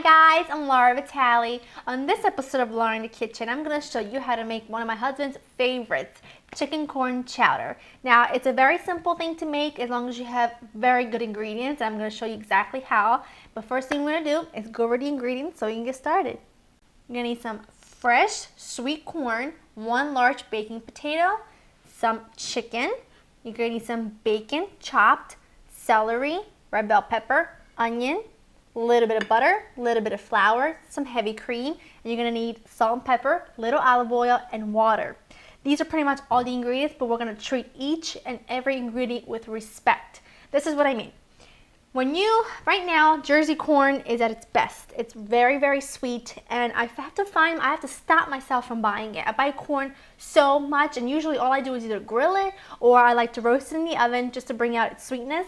guys, I'm Laura Vitale. On this episode of Laura in the Kitchen, I'm going to show you how to make one of my husband's favorites, chicken corn chowder. Now, it's a very simple thing to make as long as you have very good ingredients. I'm going to show you exactly how. But first thing we're going to do is go over the ingredients so you can get started. You're going to need some fresh sweet corn, 1 large baking potato, some chicken. You're going to need some bacon chopped, celery, red bell pepper, onion, a little bit of butter, a little bit of flour, some heavy cream, and you're going to need salt and pepper, little olive oil, and water. These are pretty much all the ingredients, but we're going to treat each and every ingredient with respect. This is what I mean. Right now, Jersey corn is at its best. It's very, very sweet, and I have to stop myself from buying it. I buy corn so much, and usually all I do is either grill it, or I like to roast it in the oven just to bring out its sweetness.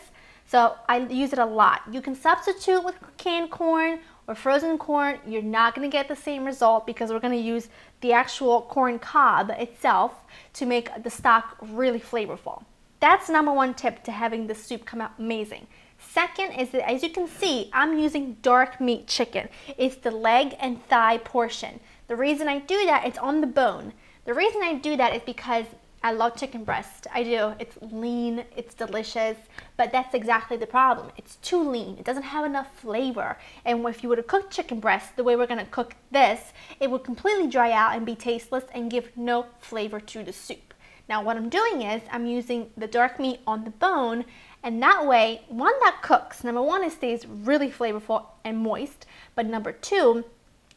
So I use it a lot. You can substitute with canned corn or frozen corn. You're not going to get the same result because we're going to use the actual corn cob itself to make the stock really flavorful. That's number 1 tip to having the soup come out amazing. Second is that, as you can see, I'm using dark meat chicken. It's the leg and thigh portion. The reason I do that, it's on the bone. The reason I do that is because I love chicken breast. I do. It's lean, it's delicious, but that's exactly the problem. It's too lean. It doesn't have enough flavor. And if you were to cook chicken breast the way we're going to cook this, it would completely dry out and be tasteless and give no flavor to the soup. Now what I'm doing is I'm using the dark meat on the bone, and that way, one, that cooks. Number 1, it stays really flavorful and moist, but number 2,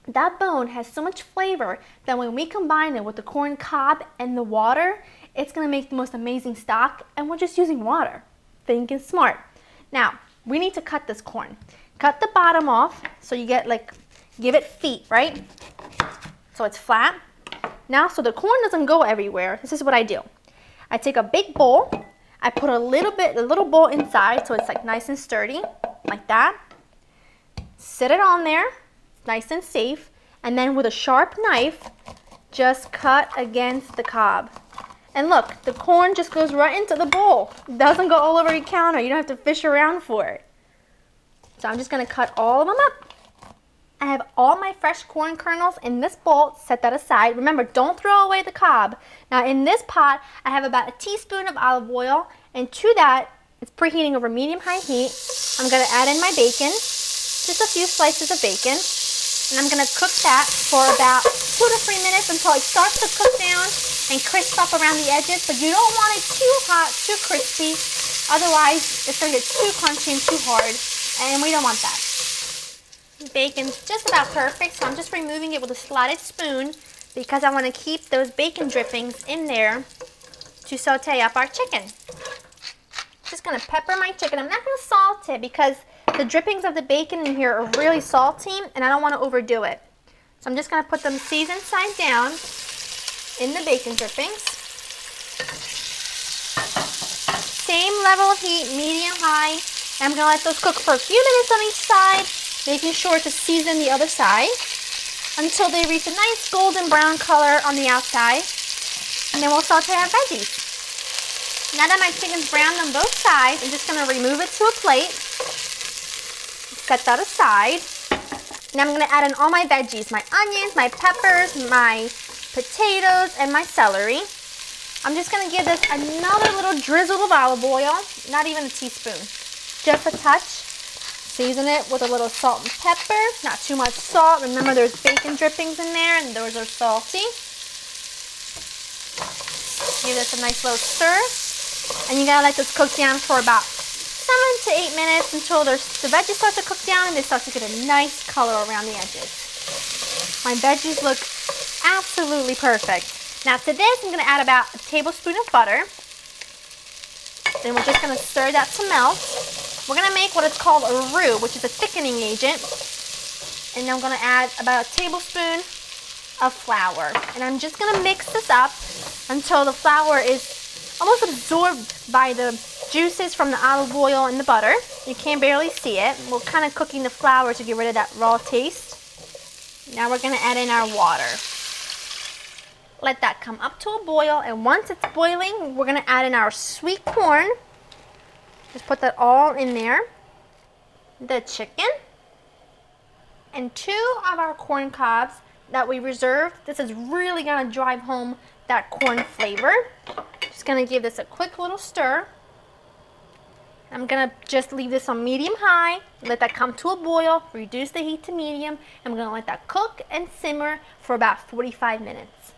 that bone has so much flavor that when we combine it with the corn cob and the water, it's going to make the most amazing stock, and we're just using water. Thinking smart. Now, we need to cut this corn. Cut the bottom off so you get give it feet, right? So it's flat. Now, so the corn doesn't go everywhere, this is what I do. I take a big bowl, I put a little bowl inside so it's nice and sturdy, like that. Sit it on there, nice and safe, and then with a sharp knife, just cut against the cob. And look, the corn just goes right into the bowl. It doesn't go all over your counter. You don't have to fish around for it. So I'm just going to cut all of them up. I have all my fresh corn kernels in this bowl. Set that aside. Remember, don't throw away the cob. Now in this pot, I have about a teaspoon of olive oil. And to that, it's preheating over medium-high heat. I'm going to add in my bacon. Just a few slices of bacon. And I'm going to cook that for about 2 to 3 minutes until it starts to cook down and crisp up around the edges. But you don't want it too hot, too crispy. Otherwise, it's going to get too crunchy and too hard. And we don't want that. Bacon's just about perfect, so I'm just removing it with a slotted spoon because I want to keep those bacon drippings in there to saute up our chicken. Just going to pepper my chicken. I'm not going to salt it because the drippings of the bacon in here are really salty, and I don't want to overdo it. So I'm just going to put them seasoned side down in the bacon drippings. Same level of heat, medium-high. I'm going to let those cook for a few minutes on each side, making sure to season the other side until they reach a nice golden brown color on the outside. And then we'll saute our veggies. Now that my chicken's browned on both sides, I'm just going to remove it to a plate. Set that aside. Now I'm going to add in all my veggies, my onions, my peppers, my potatoes, and my celery. I'm just going to give this another little drizzle of olive oil, not even a teaspoon, just a touch. Season it with a little salt and pepper, not too much salt. Remember, there's bacon drippings in there, and those are salty. Give this a nice little stir, and you gotta let this cook down for about 7 to 8 minutes until the veggies start to cook down and they start to get a nice color around the edges. My veggies look absolutely perfect. Now to this, I'm gonna add about a tablespoon of butter. Then we're just gonna stir that to melt. We're going to make what is called a roux, which is a thickening agent. And I'm going to add about a tablespoon of flour. And I'm just going to mix this up until the flour is almost absorbed by the juices from the olive oil and the butter. You can barely see it. We're kind of cooking the flour to get rid of that raw taste. Now we're going to add in our water. Let that come up to a boil, and once it's boiling, we're going to add in our sweet corn. Just put that all in there. The chicken. and 2 of our corn cobs that we reserved. This is really gonna drive home that corn flavor. Just gonna give this a quick little stir. I'm gonna just leave this on medium-high, let that come to a boil, reduce the heat to medium. I'm gonna let that cook and simmer for about 45 minutes.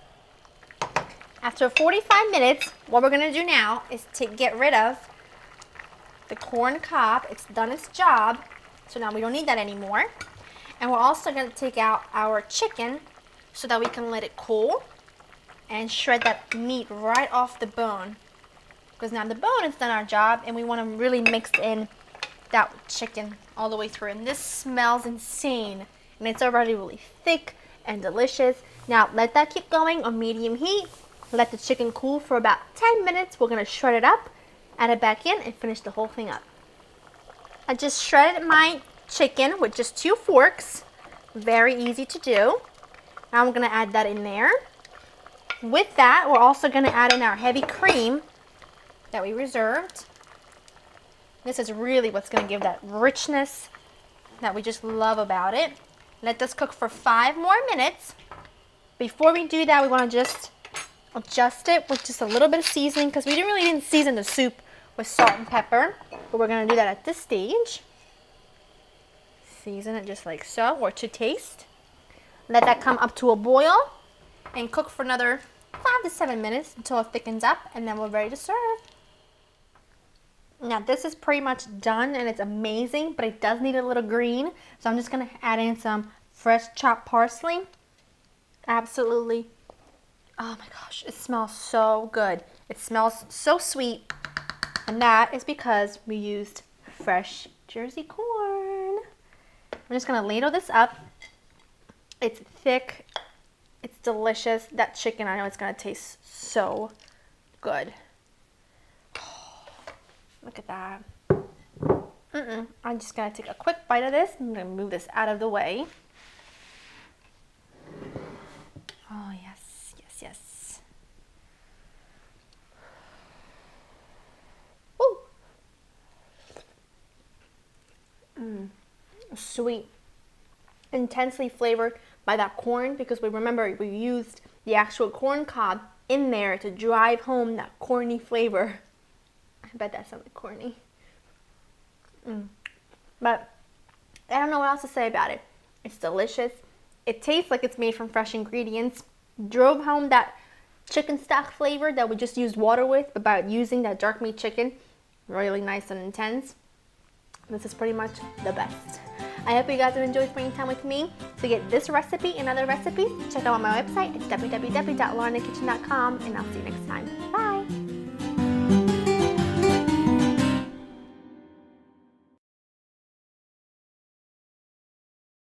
After 45 minutes, what we're gonna do now is to get rid of the corn cob. It's done its job, so now we don't need that anymore. And we're also gonna take out our chicken so that we can let it cool and shred that meat right off the bone. Because now the bone has done our job and we want to really mix in that chicken all the way through. And this smells insane. And it's already really thick and delicious. Now let that keep going on medium heat. Let the chicken cool for about 10 minutes. We're going to shred it up, add it back in, and finish the whole thing up. I just shredded my chicken with just 2 forks. Very easy to do. Now I'm going to add that in there. With that, we're also going to add in our heavy cream that we reserved. This is really what's going to give that richness that we just love about it. Let this cook for 5 more minutes. Before we do that, we want to just adjust it with just a little bit of seasoning because we really didn't season the soup with salt and pepper, but we're going to do that at this stage. Season it just like so, or to taste. Let that come up to a boil and cook for another 5 to 7 minutes until it thickens up, and then we're ready to serve. Now this is pretty much done and it's amazing, but it does need a little green. So I'm just going to add in some fresh chopped parsley. Absolutely. Oh my gosh, it smells so good. It smells so sweet. And that is because we used fresh Jersey corn. I'm just going to ladle this up. It's thick. It's delicious. That chicken, I know it's going to taste so good. Look at that. I'm just going to take a quick bite of this. I'm going to move this out of the way. Oh, yes, yes, yes. Woo! Sweet. Intensely flavored by that corn because we remember we used the actual corn cob in there to drive home that corny flavor. I bet that sounded corny. But I don't know what else to say about it. It's delicious. It tastes like it's made from fresh ingredients. Drove home that chicken stock flavor that we just used water with, but by using that dark meat chicken, really nice and intense. This is pretty much the best. I hope you guys have enjoyed spending time with me. To get this recipe and other recipes, check out my website. It's www.laurenkitchen.com, and I'll see you next time.